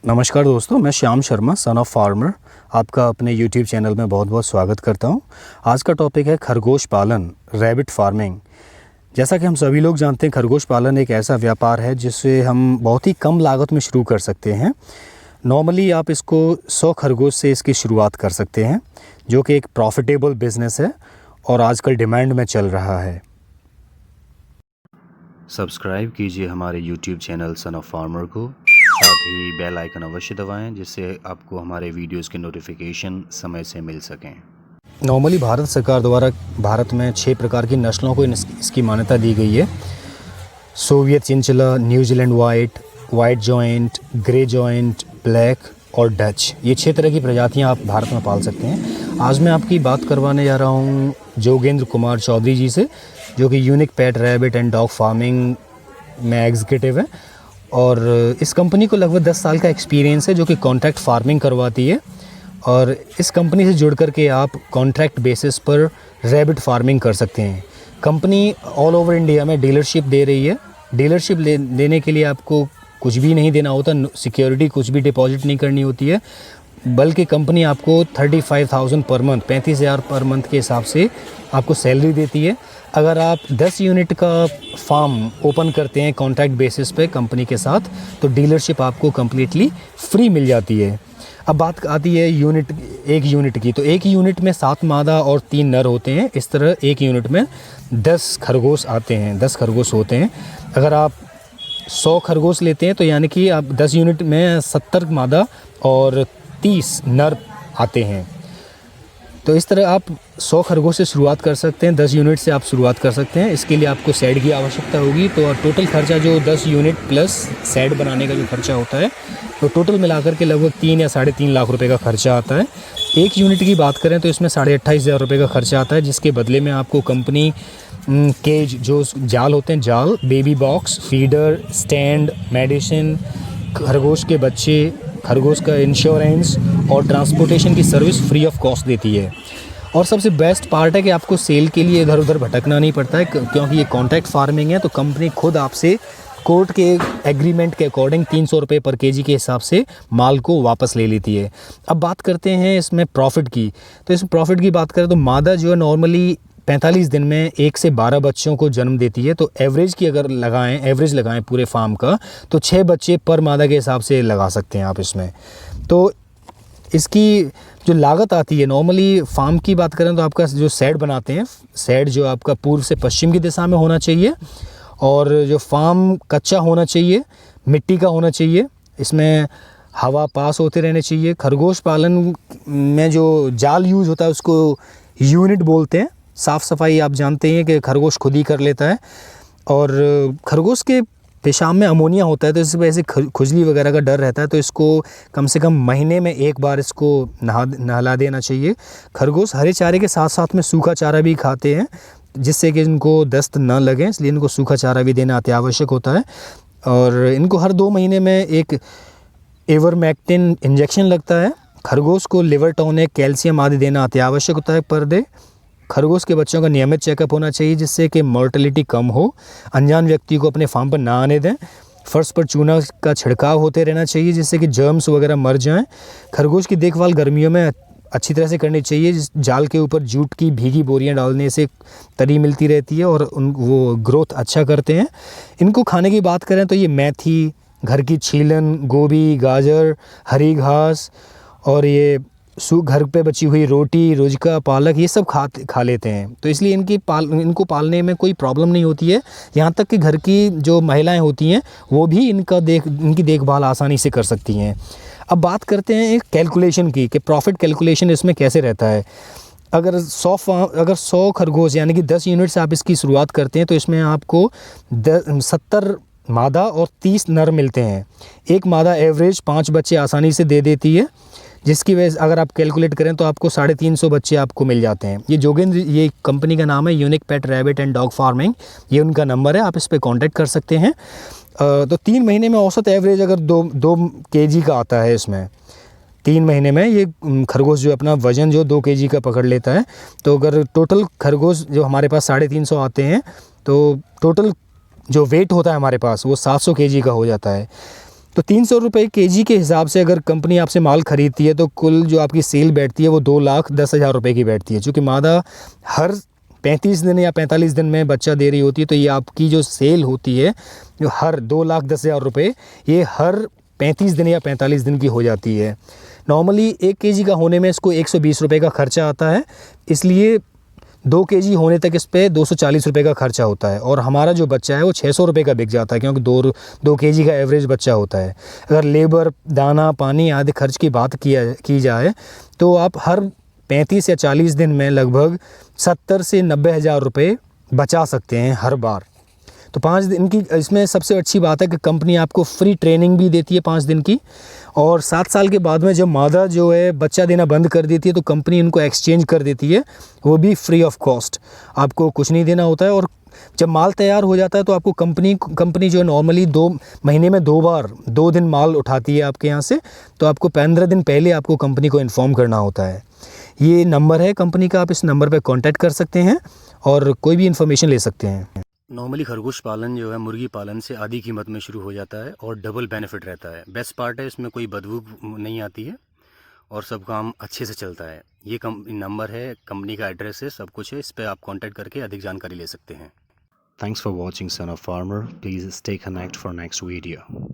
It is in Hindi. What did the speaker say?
नमस्कार दोस्तों, मैं Shyam Sharma son of farmer आपका अपने YouTube चैनल में बहुत बहुत स्वागत करता हूं। आज का टॉपिक है खरगोश पालन, रैबिट फार्मिंग। जैसा कि हम सभी लोग जानते हैं, खरगोश पालन एक ऐसा व्यापार है जिसे हम बहुत ही कम लागत में शुरू कर सकते हैं। नॉर्मली आप इसको 100 खरगोश से इसकी शुरुआत कर सकते हैं, जो कि एक प्रॉफिटेबल बिज़नेस है और आजकल डिमांड में चल रहा है। सब्सक्राइब कीजिए हमारे YouTube channel son of farmer को, साथ ही बेल आइकन अवश्य दबाएं जिससे आपको हमारे वीडियोस के नोटिफिकेशन समय से मिल सकें। नॉर्मली भारत सरकार द्वारा भारत में 6 प्रकार की नस्लों को इसकी मान्यता दी गई है। Soviet chinchilla, New Zealand white, white giant, grey giant, black और डच, ये 6 तरह की प्रजातियां आप भारत में पाल सकते हैं। आज मैं आपकी बात करवाने जा रहा हूं जोगेंद्र कुमार चौधरी जी से, जो कि unique pet rabbit and dog farming में एग्जीक्यूटिव है और इस कंपनी को लगभग 10 साल का एक्सपीरियंस है, जो कि कॉन्ट्रैक्ट फार्मिंग करवाती है। और इस कंपनी से जुड़ कर के आप कॉन्ट्रैक्ट बेसिस पर रैबिट फार्मिंग कर सकते हैं। कंपनी ऑल ओवर इंडिया में डीलरशिप दे रही है। डीलरशिप देने के लिए आपको कुछ भी नहीं देना होता, सिक्योरिटी कुछ भी डिपॉजिट नहीं करनी होती है, बल्कि कंपनी आपको 35,000 पर मंथ, 35,000 पर मंथ के हिसाब से आपको सैलरी देती है। अगर आप 10 यूनिट का फार्म ओपन करते हैं कॉन्ट्रैक्ट बेसिस पे कंपनी के साथ, तो डीलरशिप आपको कम्प्लीटली फ्री मिल जाती है। अब बात आती है एक यूनिट की, तो एक यूनिट में 7 मादा और 3 नर होते हैं। इस तरह एक यूनिट में 10 खरगोश आते हैं, 10 खरगोश होते हैं। अगर आप 100 खरगोश लेते हैं तो यानी कि आप 10 यूनिट में 70 मादा और 30 नर आते हैं। तो इस तरह आप 100 खरगोश से शुरुआत कर सकते हैं, 10 यूनिट से आप शुरुआत कर सकते हैं। इसके लिए आपको शेड की आवश्यकता होगी। तो टोटल खर्चा जो 10 यूनिट प्लस शेड बनाने का जो खर्चा होता है, तो टोटल मिलाकर के लगभग 3 या 3.5 लाख रुपए का खर्चा आता है। एक यूनिट की बात करें तो इसमें 28,500 रुपये का खर्चा आता है, जिसके बदले में आपको कंपनी केज, जो जाल होते हैं, जाल, baby box, feeder, stand, medicine, खरगोश के बच्चे, खरगोश का इंश्योरेंस और ट्रांसपोर्टेशन की सर्विस फ्री ऑफ कॉस्ट देती है। और सबसे बेस्ट पार्ट है कि आपको सेल के लिए इधर उधर भटकना नहीं पड़ता है, क्योंकि ये कॉन्ट्रैक्ट फार्मिंग है। तो कंपनी खुद आपसे कोर्ट के एग्रीमेंट के अकॉर्डिंग 300 रुपये पर केजी के हिसाब से माल को वापस ले लेती है। अब बात करते हैं इसमें प्रॉफिट की। तो इस प्रॉफिट की बात करें तो मादा जो है नॉर्मली 45 दिन में 1 से 12 बच्चों को जन्म देती है। तो एवरेज की अगर एवरेज लगाएं पूरे फार्म का, तो 6 बच्चे पर मादा के हिसाब से लगा सकते हैं आप इसमें। तो इसकी जो लागत आती है, नॉर्मली फार्म की बात करें तो आपका जो शेड बनाते हैं, शेड जो आपका पूर्व से पश्चिम की दिशा में होना चाहिए, और जो फार्म कच्चा होना चाहिए, मिट्टी का होना चाहिए, इसमें हवा पास होते रहने चाहिए। खरगोश पालन में जो जाल यूज़ होता है उसको यूनिट बोलते हैं। साफ़ सफाई आप जानते हैं कि खरगोश खुद ही कर लेता है, और खरगोश के पेशाब में अमोनिया होता है, तो इस वजह से खुजली वगैरह का डर रहता है। तो इसको कम से कम महीने में एक बार इसको नहला देना चाहिए। खरगोश हरे चारे के साथ साथ में सूखा चारा भी खाते हैं, जिससे कि इनको दस्त न लगे, इसलिए इनको सूखा चारा भी देना अति आवश्यक होता है। और इनको हर 2 महीने में एक इवरमेक्टिन इंजेक्शन लगता है। खरगोश को लिवर टॉनिक, कैल्शियम आदि देना अति आवश्यक होता है पर डे। खरगोश के बच्चों का नियमित चेकअप होना चाहिए, जिससे कि मॉर्टेलिटी कम हो। अनजान व्यक्ति को अपने फार्म पर ना आने दें। फर्श पर चूना का छिड़काव होते रहना चाहिए, जिससे कि जर्म्स वगैरह मर जाएं। खरगोश की देखभाल गर्मियों में अच्छी तरह से करनी चाहिए। जाल के ऊपर जूट की भीगी बोरियां डालने से तरी मिलती रहती है और वो ग्रोथ अच्छा करते हैं। इनको खाने की बात करें तो ये मेथी, घर की छीलन, गोभी, गाजर, हरी घास और ये घर पे बची हुई रोटी, रोजका, पालक, ये सब खा लेते हैं। तो इसलिए इनको पालने में कोई प्रॉब्लम नहीं होती है। यहाँ तक कि घर की जो महिलाएं होती हैं वो भी इनकी देखभाल आसानी से कर सकती हैं। अब बात करते हैं एक कैलकुलेशन की, कि प्रॉफिट कैलकुलेशन इसमें कैसे रहता है। अगर 100 खरगोश यानी कि 10 यूनिट से आप इसकी शुरुआत करते हैं, तो इसमें आपको 70 मादा और 30 नर मिलते हैं। एक मादा एवरेज 5 बच्चे आसानी से दे देती है, जिसकी वजह से अगर आप कैलकुलेट करें तो आपको 350 बच्चे आपको मिल जाते हैं। ये जोगेंद्र, ये कंपनी का नाम है unique pet rabbit and dog farming, ये उनका नंबर है, आप इस पर कॉन्टैक्ट कर सकते हैं। तो 3 महीने में औसत एवरेज अगर 2 केजी का आता है इसमें, 3 महीने में ये खरगोश जो अपना वज़न जो 2 केजी का पकड़ लेता है। तो अगर टोटल खरगोश जो हमारे पास 350 आते हैं, तो टोटल जो वेट होता है हमारे पास वो 700 केजी का हो जाता है। तो 300 रुपये kg के हिसाब से अगर कंपनी आपसे माल ख़रीदती है तो कुल जो आपकी सेल बैठती है वो 2,10,000 रुपये की बैठती है। चूँकि मादा हर 35 दिन या 45 दिन में बच्चा दे रही होती है, तो ये आपकी जो सेल होती है जो हर 2,10,000 रुपये ये हर 35 दिन या 45 दिन की हो जाती है। नॉर्मली 1 kg का होने में इसको 120 रुपये का खर्चा आता है, इसलिए 2 kg होने तक इस पे 240 रुपये का खर्चा होता है। और हमारा जो बच्चा है वो 600 रुपये का बिक जाता है, क्योंकि 2 kg का एवरेज बच्चा होता है। अगर लेबर, दाना, पानी आदि खर्च की बात की जाए तो आप हर 35 या 40 दिन में लगभग 70 से 90 हज़ार रुपये बचा सकते हैं हर बार। तो 5 दिन की इसमें सबसे अच्छी बात है कि कंपनी आपको फ्री ट्रेनिंग भी देती है 5 दिन की, और 7 साल के बाद में जब मादा जो है बच्चा देना बंद कर देती है तो कंपनी इनको एक्सचेंज कर देती है, वो भी फ्री ऑफ कॉस्ट। आपको कुछ नहीं देना होता है। और जब माल तैयार हो जाता है तो आपको कंपनी जो है नॉर्मली 2 महीने में 2 बार 2 दिन माल उठाती है आपके यहाँ से, तो आपको 15 दिन पहले आपको कंपनी को इन्फॉर्म करना होता है। ये नंबर है कंपनी का, आप इस नंबर पर कॉन्टैक्ट कर सकते हैं और कोई भी इन्फॉर्मेशन ले सकते हैं। नॉर्मली खरगोश पालन जो है मुर्गी पालन से आधी कीमत में शुरू हो जाता है और डबल बेनिफिट रहता है। बेस्ट पार्ट है इसमें कोई बदबू नहीं आती है और सब काम अच्छे से चलता है। ये नंबर है, कंपनी का एड्रेस है, सब कुछ है, इस पर आप कांटेक्ट करके अधिक जानकारी ले सकते हैं। Thanks for watching son of farmer. Please stay connect for next video.